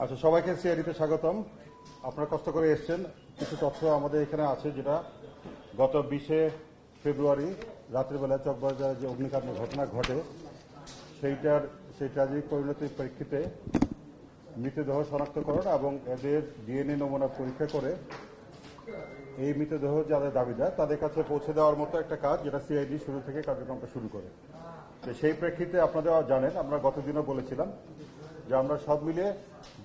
আচ্ছা, সবাইকে সিআইডিতে স্বাগতম। আপনারা কষ্ট করে এসেছেন। কিছু তথ্য আমাদের এখানে আছে, যেটা গত 20শে ফেব্রুয়ারি রাত্রিবেলা চকবাজারে যে অগ্নিকাণ্ডের ঘটনা ঘটে সেই ট্র্যাজিক পরিণতির প্রেক্ষিতে মৃতদেহ শনাক্তকরণ এবং এদের ডিএনএ নমুনা পরীক্ষা করে এই মৃতদেহ যাদের দাবিদার তাদের কাছে পৌঁছে দেওয়ার মতো একটা কাজ, যেটা সিআইডি শুরু থেকে কার্যক্রমটা শুরু করে। তো সেই প্রেক্ষিতে আপনারা জানেন, আমরা গতদিনও বলেছিলাম যে আমরা সব মিলিয়ে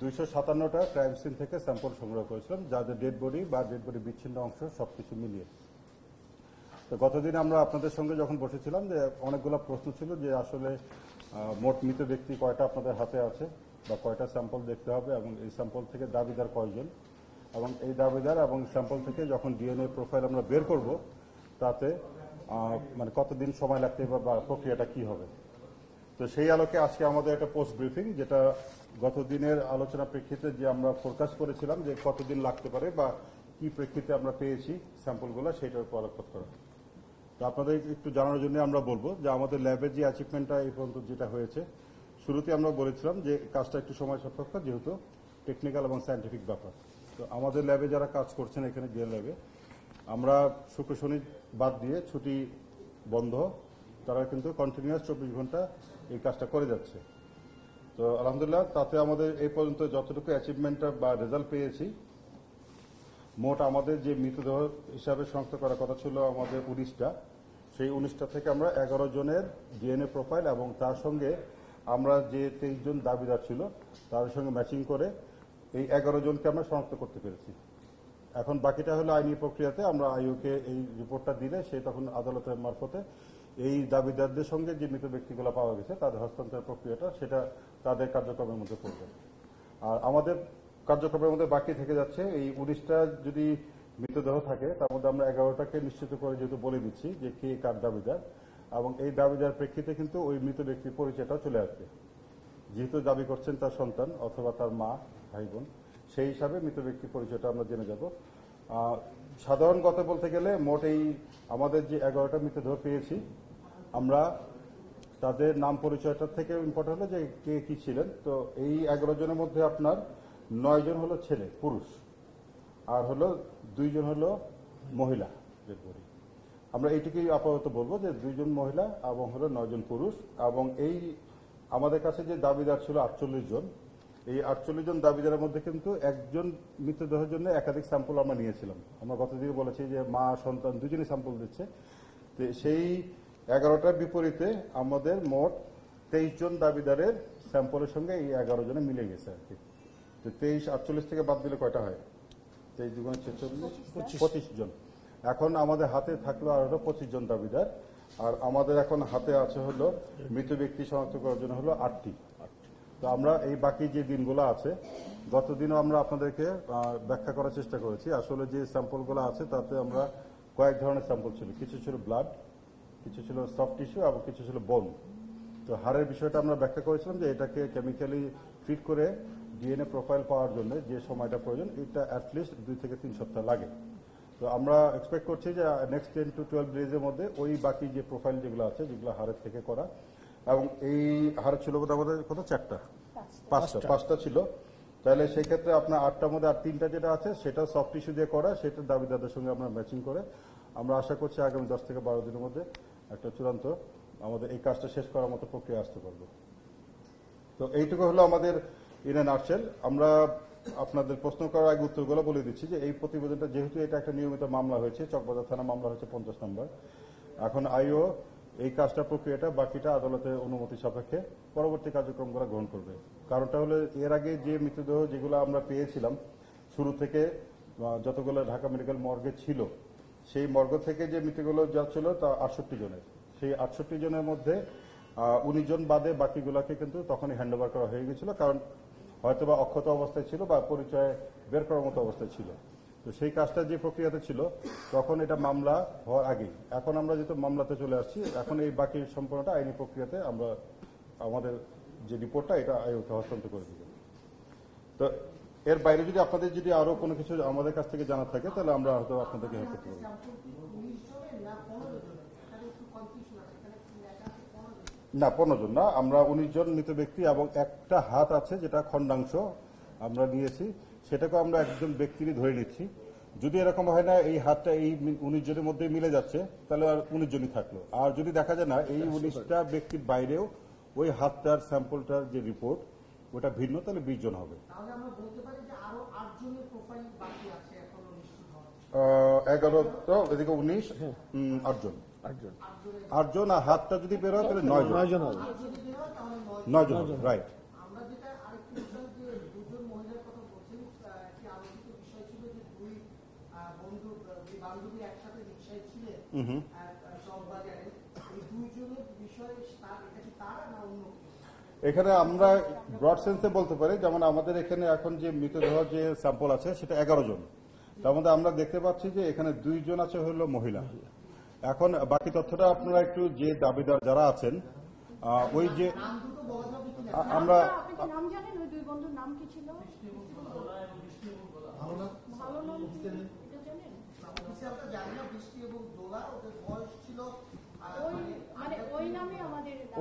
257টা ক্রাইম সিন থেকে স্যাম্পল সংগ্রহ করেছিলাম, যাদের ডেড বডি বা ডেড বডি বিচ্ছিন্ন অংশ সবকিছু মিলিয়ে। তো গতদিন আমরা আপনাদের সঙ্গে যখন বসেছিলাম, যে অনেকগুলো প্রশ্ন ছিল যে আসলে মোট মৃত ব্যক্তি কয়টা আপনাদের হাতে আছে বা কয়টা স্যাম্পল দেখতে হবে, এবং এই স্যাম্পল থেকে দাবিদার কয়জন, এবং এই দাবিদার এবং স্যাম্পল থেকে যখন ডিএনএ প্রোফাইল আমরা বের করব তাতে মানে কতদিন সময় লাগতে হবে বা প্রক্রিয়াটা কি হবে। তো সেই আলোকে আজকে আমাদের একটা পোস্ট ব্রিফিং, যেটা গতদিনের আলোচনা প্রেক্ষিতে যে আমরা ফোরকাস্ট করেছিলাম যে কতদিন লাগতে পারে বা কি প্রেক্ষিতে আমরা পেয়েছি স্যাম্পলগুলো, সেইটার উপর আলোকপাত করা। তো আপনাদের একটু জানানোর জন্য আমরা বলবো যে আমাদের ল্যাবের যে অ্যাচিভমেন্টটা এই পর্যন্ত যেটা হয়েছে, শুরুতে আমরা বলেছিলাম যে কাজটা একটু সময় সাপেক্ষ, যেহেতু টেকনিক্যাল এবং সায়েন্টিফিক ব্যাপার। তো আমাদের ল্যাবে যারা কাজ করছেন এখানে ডিএল ল্যাবে, আমরা শুক্র শনি বাদ দিয়ে ছুটি বন্ধ, তারা কিন্তু কন্টিনিউয়াস 24 ঘন্টা এই কাজটা করে যাচ্ছে। তো আলহামদুলিল্লাহ, তাতে আমাদের এই পর্যন্ত যতটুকু অ্যাচিভমেন্টটা বা রেজাল্ট পেয়েছি, মোট আমাদের যে মৃতদেহ হিসাবে শনাক্ত করার কথা ছিল আমাদের 19টা, সেই 19টা থেকে আমরা 11 জনের ডিএনএ প্রোফাইল এবং তার সঙ্গে আমরা যে 23 জন দাবিদার ছিল তার সঙ্গে ম্যাচিং করে এই 11 জনকে আমরা শনাক্ত করতে পেরেছি। এখন বাকিটা হলো আইনি প্রক্রিয়াতে, আমরা আইওকে এই রিপোর্টটা দিলে সে তখন আদালতের মারফতে এই দাবিদারদের সঙ্গে যে মৃত ব্যক্তিগুলো পাওয়া গেছে তাদের হস্তান্তরের প্রক্রিয়াটা সেটা তাদের কার্যক্রমের মধ্যে পড়বে। আর আমাদের কার্যক্রমের মধ্যে বাকি থেকে যাচ্ছে এই 19টা যদি মৃতদেহ থাকে, তার মধ্যে আমরা 11টাকে নিশ্চিত করে যেহেতু বলে দিচ্ছি যে কে কার দাবিদার, এবং এই দাবিদার প্রেক্ষিতে কিন্তু ওই মৃত ব্যক্তির পরিচয়টাও চলে আসবে। যেহেতু দাবি করছেন তার সন্তান অথবা তার মা, ভাই বোন, সেই হিসাবে মৃত ব্যক্তির পরিচয়টা আমরা জেনে যাব। সাধারণ কথা বলতে গেলে মোট এই আমাদের যে 11টা মৃতদেহ পেয়েছি, আমরা তাদের নাম পরিচয়টার থেকে ইম্পর্টেন্ট হলো যে কে কি ছিলেন। তো এই 11 জনের মধ্যে আপনার 9 জন হলো ছেলে পুরুষ, আর হলো 2 জন হলো মহিলা। আমরা এইটুকুই আপাতত বলবো যে 2 জন মহিলা এবং হলো 9 জন পুরুষ। এবং এই আমাদের কাছে যে দাবিদার ছিল 48 জন, এই 48 জন দাবিদারের মধ্যে কিন্তু একজন মৃতদেহের জন্য একাধিক স্যাম্পল আমরা নিয়েছিলাম। আমরা গতদিন বলেছি যে মা সন্তান দুজনই স্যাম্পল দিচ্ছে। তো সেই 11টার বিপরীতে আমাদের মোট 23 জন দাবিদারের স্যাম্পলের সঙ্গে এই 11 জনে মিলে গেছে আর কি। তো 23 48 থেকে বাদ দিলে কয়টা হয়? 23 দুগুণে 46, 25 জন। এখন আমাদের হাতে থাকলো আর হলো 25 জন দাবিদার, আর আমাদের এখন হাতে আছে হলো মৃত ব্যক্তি শনাক্ত করার জন্য হলো 8টি। তো আমরা এই বাকি যে দিনগুলো আছে, গতদিনও আমরা আপনাদেরকে ব্যাখ্যা করার চেষ্টা করেছি। আসলে যে স্যাম্পলগুলো আছে তাতে আমরা কয়েক ধরনের স্যাম্পল ছিল, কিছু ছিল ব্লাড, কিছু ছিল সফট টিস্যু এবং কিছু ছিল বোন। তো হাড়ের বিষয়টা আমরা ব্যাখ্যা করেছিলাম যে এটাকে কেমিক্যালি ট্রিট করে ডিএনএ প্রোফাইল পাওয়ার জন্য যে সময়টা প্রয়োজন, এটা অ্যাটলিস্ট 2 থেকে 3 সপ্তাহ লাগে। তো আমরা এক্সপেক্ট করছি যে নেক্সট 10 to 12 ডেজের মধ্যে ওই বাকি যে প্রোফাইল যেগুলো আছে, যেগুলো হাড়ের থেকে করা, এবং এই হাড় ছিল আমাদের কত, 5টা ছিল। তাহলে সেই ক্ষেত্রে আপনার 8টার মধ্যে আর 3টা যেটা আছে সেটা সফট টিস্যু দিয়ে করা, সেটা দাবিদারদের সঙ্গে আমরা ম্যাচিং করে আমরা আশা করছি আগামী 10 থেকে 12 দিনের মধ্যে একটা চূড়ান্ত আমাদের এই কাজটা শেষ করার মতো প্রক্রিয়া আসতে পারবো। তো এইটুকু হলো আমাদের ইন এ নাটশেল। আমরা আপনাদের প্রশ্ন করার আগে উত্তরগুলো বলে দিচ্ছি যে এই প্রতিবেদনটা যেহেতু এটা একটা নিয়মিত মামলা হয়েছে, চকবাজার থানা মামলা হয়েছে 50 নম্বর, এখন আইও এই কাজটা প্রক্রিয়াটা বাকিটা আদালতের অনুমতি সাপেক্ষে পরবর্তী কার্যক্রমগুলো গ্রহণ করবে। কারণটা হলো এর আগে যে মৃতদেহ যেগুলো আমরা পেয়েছিলাম শুরু থেকে, যতগুলো ঢাকা মেডিকেল মর্গে ছিল, সেই মর্গ থেকে যে মৃতগুলো যাচ্ছিল তা 68 জনের। সেই 68 জনের মধ্যে 19 জন বাদে বাকিগুলোকে কিন্তু তখনই হ্যান্ড ওভার করা হয়ে গেছিল, কারণ হয়তোবা অক্ষত অবস্থায় ছিল বা পরিচয় বের করার মতো অবস্থায় ছিল। তো সেই কাজটা যে প্রক্রিয়াতে ছিল তখন এটা মামলা হওয়ার আগেই। এখন আমরা যেহেতু মামলাতে চলে আসছি, এখন এই বাকি সম্পূর্ণটা আইনি প্রক্রিয়াতে আমরা আমাদের যে রিপোর্টটা এটা আইওকে হস্তান্তর করে দিব। তো এর বাইরে যদি আপনাদের যদি আরো কোনো কিছু আমাদের কাছ থেকে জানা থাকে তাহলে আমরা হয়তো আপনাদেরকে হেল্প করতে পারবো। না, 15 জন না, আমরা 19 জন মৃত ব্যক্তি এবং একটা হাত আছে যেটা খণ্ডাংশ, আমরা নিয়েছি, সেটাকে আমরা একজন ব্যক্তিরই ধরে নিচ্ছি। যদি এরকম হয় না এই হাতটা এই 19 জনের মধ্যে মিলে যাচ্ছে, তাহলে আর 19 জনই থাকলো। আর যদি দেখা যায় না এই 19টা ব্যক্তির বাইরেও ওই হাতটার স্যাম্পলটার যে রিপোর্ট ওটা ভিন্ন, তাহলে 20 জন হবে। 11 তো এদিকে 19, 8 জন। 8 জন, আর হাতটা যদি বের হয় তাহলে 9 জন হবে। 9 জন হবে, রাইট। এখানে আমরা ব্রড সেন্সে বলতে পারি, যেমন আমাদের এখানে এখন যে মৃতদেহ যে স্যাম্পল আছে সেটা 11 জন। তার মধ্যে আমরা দেখতে পাচ্ছি যে এখানে 2 জন আছে হলো মহিলা। এখন বাকি তথ্যটা আপনারা একটু যে দাবিদার যারা আছেন ওই যে আমরা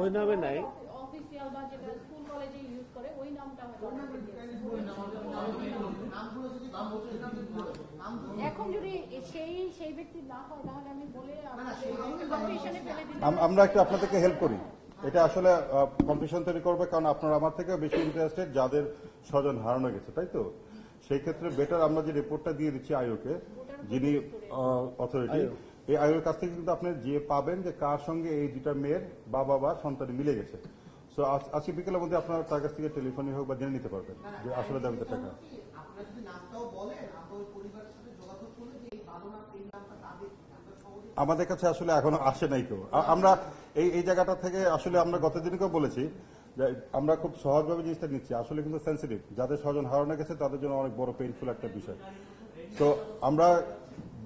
ওই নামে নাই, অফিসিয়াল বা যেটা স্কুল কলেজে ইউজ করে ওই নামটা এখন যদি সেই ব্যক্তি না হয় তাহলে আমি বলে কনফিউশনে ফেলে দিই। আমরা একটু আপনাদেরকে হেল্প করি, এটা আসলে কনফিউশন তৈরি করবে, কারণ আপনারা আমার থেকে বেশি ইন্টারেস্টেড যাদের স্বজন হারানো গেছে, তাই তো? সেই ক্ষেত্রে বেটার আমরা যে রিপোর্টটা দিয়ে দিচ্ছি আয়োকে, যিনি অথরিটি, এই আয়োগের কাছ থেকে কিন্তু আপনি যে পাবেন যে কার সঙ্গে এই দুটা মেয়ের বাবা বা সন্তান মিলে গেছে। সো আজকে বিকেলের মধ্যে আপনারা তার কাছ থেকে টেলিফোনে হোক বা জেনে নিতে পারবেন যে আসলে দাবিতে টাকা। আমাদের কাছে আসলে এখনো আসে নাই কেউ। আমরা এই জায়গাটা থেকে আসলে আমরা গতদিনকেও বলেছি যে আমরা খুব সহজভাবে জিনিসটা নিচ্ছি, আসলে কিন্তু সেন্সিটিভ, যাদের স্বজন হারানো গেছে তাদের জন্য অনেক বড় পেইনফুল একটা বিষয়। তো আমরা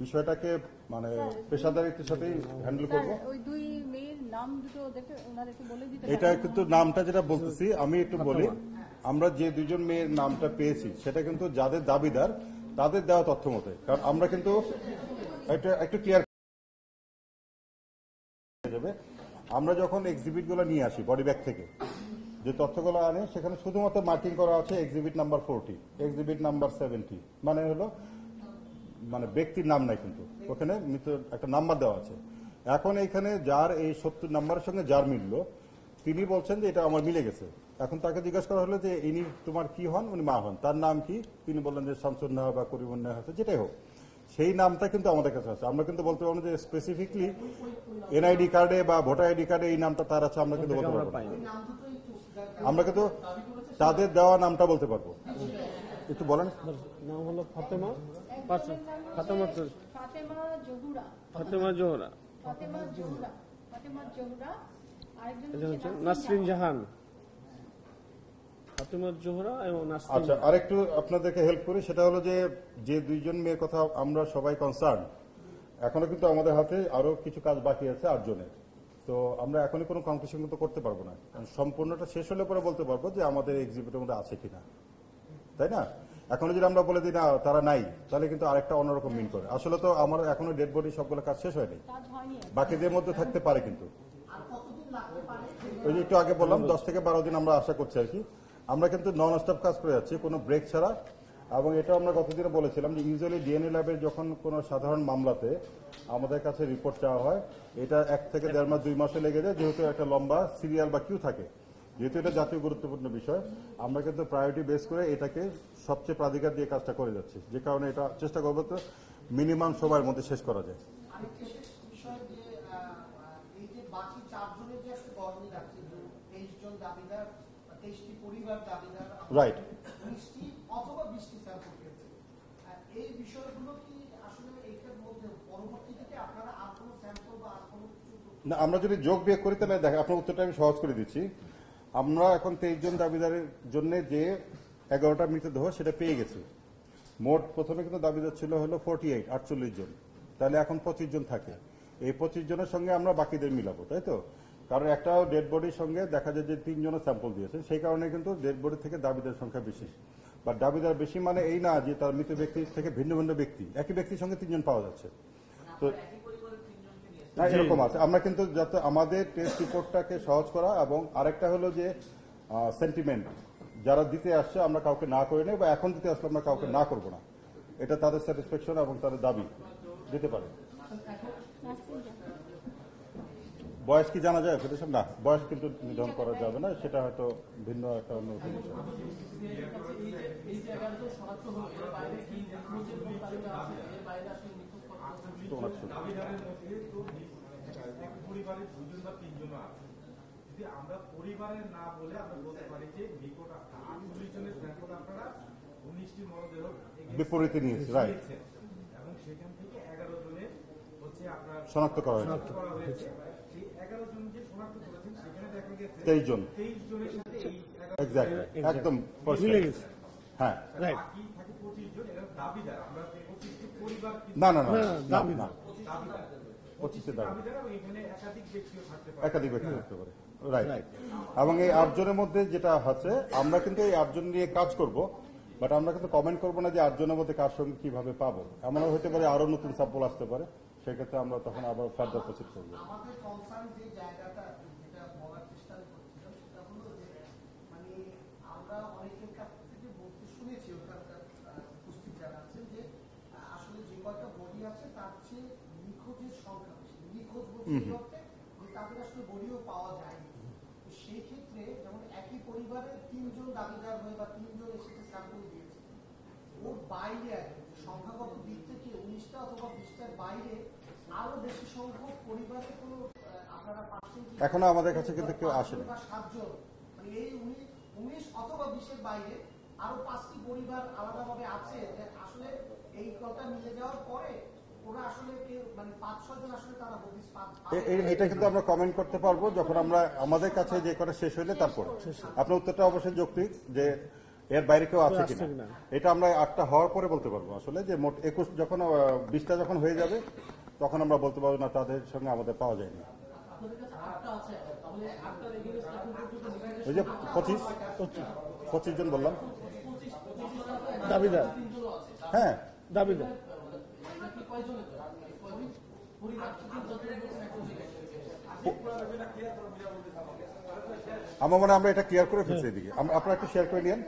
বিষয়টাকে মানে পেশাদারিত্বের সাথে হ্যান্ডেল করবো। ওই দুই মেয়ের নাম দুটো দেখে ওনার একটু বলে দিতে। এটা কিন্তু নামটা যেটা বলতেছি আমি একটু বলি, আমরা যে 2 জন মেয়ের নামটা পেয়েছি সেটা কিন্তু যাদের দাবিদার তাদের দেওয়া তথ্য মতে, কারণ আমরা কিন্তু এটা একটু ক্লিয়ার হয়ে যাবে। আমরা যখন এক্সিবিট গুলো নিয়ে আসি বডি ব্যাগ থেকে যে তথ্যগুলো আনে, সেখানে শুধুমাত্র মার্কিং করা আছে এক্সিবিট নাম্বার 40, এক্সিবিট নাম্বার 70, মানে হলো মানে ব্যক্তির নাম নাই, কিন্তু ওখানে একটা নাম্বার দেওয়া আছে। এখন এইখানে যার এই 70 নাম্বারের সঙ্গে যার মিললো, তিনি বলছেন যে এটা আমার মিলে গেছে। এখন তাকে জিজ্ঞাসা করা হলো যে ইনি তোমার কি হন? উনি মা হন। তার নাম কি? তিনি বললেন যে শামসুন্নাহা বা করিমুন্নাহা, যেটাই হোক, সেই নামটা কিন্তু আমাদের কাছে আছে। আমরা কিন্তু বলতে পারবো যে স্পেসিফিকলি এনআইডি কার্ডে বা ভোটার আইডি কার্ডে এই নামটা তার আছে, আমরা কিন্তু বলতে পারবো না। আমরা কিন্তু তাদের দেওয়া নামটা বলতে পারবো। একটু বলেন। নাম হলো ফাতেমা জোহরা, আরেকজন হচ্ছে নাসরিন জাহান। ফাতেমা জোহরা এবং নাসরিন। আচ্ছা, আরেকটু আপনাদেরকে হেল্প করি, সেটা হলো যে 2 জন মেয়ের কথা আমরা সবাই কনসার্ন, এখনো কিন্তু আমাদের হাতে আরো কিছু কাজ বাকি আছে 8 জনের। তো আমরা এখনই কোনো কনক্লুশন কিন্তু করতে পারবো না, সম্পূর্ণটা শেষ হলে পরে বলতে পারবো যে আমাদের এক্সিবিটের মধ্যে আছে কিনা, তাই না? এখনো যদি আমরা বলে দিই না তারা নাই, তাহলে কিন্তু আরেকটা অন্যরকম মিন করে। আসলে তো আমার এখনো ডেড বডি সবগুলো কাজ শেষ হয়নি, বাকিদের মধ্যে থাকতে পারে। কিন্তু ওই যে একটু আগে বললাম 10 থেকে 12 দিন আমরা আশা করছি আর কি। আমরা কিন্তু নন স্টপ কাজ করে যাচ্ছি, কোনো ব্রেক ছাড়া। এবং এটা আমরা গতদিনে বলেছিলাম যে ইউজুয়ালি ডিএনএ ল্যাবের যখন কোনো সাধারণ মামলাতে আমাদের কাছে রিপোর্ট চাওয়া হয়, এটা 1 থেকে 1.5 মাস 2 মাসে লেগে যায়, যেহেতু একটা লম্বা সিরিয়াল বা কিউ থাকে। যেহেতু এটা জাতীয় গুরুত্বপূর্ণ বিষয়, আমরা কিন্তু প্রায়োরিটি বেস করে এটাকে সবচেয়ে প্রাধিকার দিয়ে কাজটা করে যাচ্ছি, যে কারণে এটা চেষ্টা করবো তো মিনিমাম সময়ের মধ্যে শেষ করা যায়। রাইট। না, আমরা যদি যোগ বিয়োগ করি তাহলে দেখেন, আপনার উত্তরটা আমি সহজ করে দিচ্ছি। আমরা এখন 23 জন দাবিদারের জন্য যে 11টা মৃতদেহ সেটা পেয়ে গেছি। মোট প্রথমে কিন্তু দাবিদার ছিল হলো 48 জন, তাহলে এখন 25 জন থাকে। এই 25 জনের সঙ্গে আমরা বাকিদের মিলাবো, তাই তো? কারণ একটা ডেড বডির সঙ্গে দেখা যায় যে 3 জনের স্যাম্পল দিয়েছে, সেই কারণে কিন্তু ডেড বডি থেকে দাবিদার সংখ্যা বেশি। বা দাবিদার বেশি মানে এই না যে তার মৃত ব্যক্তির থেকে ভিন্ন ভিন্ন ব্যক্তি, একই ব্যক্তির সঙ্গে 3 জন পাওয়া যাচ্ছে। তো এরকম আছে। আমরা কিন্তু যাতে আমাদের টেস্ট রিপোর্টটাকে সহজ করা, এবং আরেকটা হলো যে সেন্টিমেন্ট, যারা দিতে আসছে আমরা কাউকে না করে নেই, বা এখন দিতে আসলে আমরা কাউকে না করব না। এটা তাদের স্যাটিসফ্যাকশন এবং তাদের দাবি, দিতে পারে। নাসরিন জাহান। বয়স কি জানা যায় ফেডারেশন? না, বয়স কিন্তু নির্ধারণ করা যাবে না, সেটা হয়তো ভিন্ন একটা অন্য বিষয়। তো ওনার শুনুন। পরিবারের দুজন বা তিনজন আছে, যদি আমরা পরিবারের না বলে আমরা বলতে পারি যে নিকট 48 জনের স্যাম্পল আপনারা 19টি মরদেহ বিপরীতে নিয়েছে, রাইট, এবং সেখান থেকে 11 জনের হচ্ছে আপনার শনাক্ত করা হয়েছে। সেই 11 জন যে শনাক্ত করেছেন সেখানে দেখা গেছে 23 জন, 23 জনের সাথে এই 11 এক্স্যাক্টলি, একদম মিলে গেছে। হ্যাঁ, রাইট। বাকি থাকে 25 জন, এরা দাবিদার। আমরা 25টি পরিবার কিন্তু না না না, দাবি না, না। দাবিদার, 25 দাবি, দাবিদার এবং এখানে একাধিক ব্যক্তিও থাকতে পারে। একাধিক ব্যক্তি থাকতে পারে, রাইট। Right. এবং এই 8 জনের মধ্যে যেটা হচ্ছে, আমরা কিন্তু এই 8 জন নিয়ে কাজ করব, বাট আমরা কিন্তু কমেন্ট করবো না যে 8 জনের মধ্যে কার সঙ্গে কিভাবে পাবো। এমনও হতে পারে আরো নতুন স্যাম্পল আসতে পারে, সেক্ষেত্রে আমরা তখন আবার ফার্দার প্রসিড করবো। আমাদের কনসার্ন যে জায়গাটা যেটা বলার চেষ্টা করছিলাম সেটা হলো যে মানে আমরা অনেকের কাছ থেকে বলতে শুনেছি, ওখানকার উপস্থিত যারা আছেন, যে আসলে যে কয়টা বডি আছে তার চেয়ে নিখোঁজের সংখ্যা বেশি। নিখোঁজ বলতে এই অর্থে যে তাদের আসলে বডিও পাওয়া যায়নি। তো সেই ক্ষেত্রে যেমন একই পরিবারের 3 জন দাবিদার হয়ে বা 3 জন এসে স্যাম্পল দিয়েছে, ওর বাইরে একদম সংখ্যাগত দিক থেকে 19টা অথবা 20টার বাইরে আরো বেশি সংখ্যক পরিবারের কোনো আপনারা পাচ্ছেন কি? এখনো আমাদের কাছে কিন্তু কেউ আসেনি। বা 7 জন, মানে এই 19 অথবা 20-এর বাইরে আরো 5টি পরিবার আলাদাভাবে আছে যে আসলে এই কথা মিলে যাওয়ার পরে ওরা আসলে কেউ মানে 5-6 জন আসলে তারা হদিস এটা কিন্তু আমরা কমেন্ট করতে পারবো যখন আমরা আমাদের কাছে যে কটা শেষ হইলে তারপরে। আপনার উত্তরটা অবশ্যই যৌক্তিক যে এর বাইরে কেউ আছে আছে কিনা, কিনা। এটা আমরা 8টা হওয়ার পরে বলতে পারবো আসলে, যে মোট 21 যখন 20টা যখন হয়ে যাবে তখন আমরা বলতে পারবো না তাদের সঙ্গে আমাদের পাওয়া যায়নি। ওই যে 25 জন বললাম, দাবিদার, হ্যাঁ দাবিদার। আমার মনে হয় আমরা এটা ক্লিয়ার করে ফেলছি এদিকে। আপনারা একটু শেয়ার করে নিন।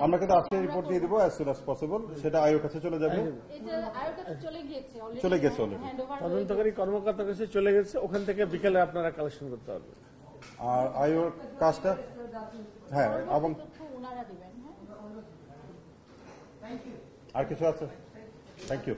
আমরা কিন্তু আজকে রিপোর্ট দিয়ে দিব অ্যাজ সুন অ্যাজ পসিবল, সেটা আয়োর কাছে চলে যাবে। এটা আয়োর কাছে চলে গিয়েছে already। চলে গেছে already। Handover তদন্তকারী কর্মকর্তার কাছে চলে গেছে, ওখান থেকে বিকেলে আপনারা কালেকশন করতে পারবেন। আর আয়োর কাজটা, হ্যাঁ, এবং তথ্য ওনারা দিবেন। হ্যাঁ, আর কিছু আছে? Thank you.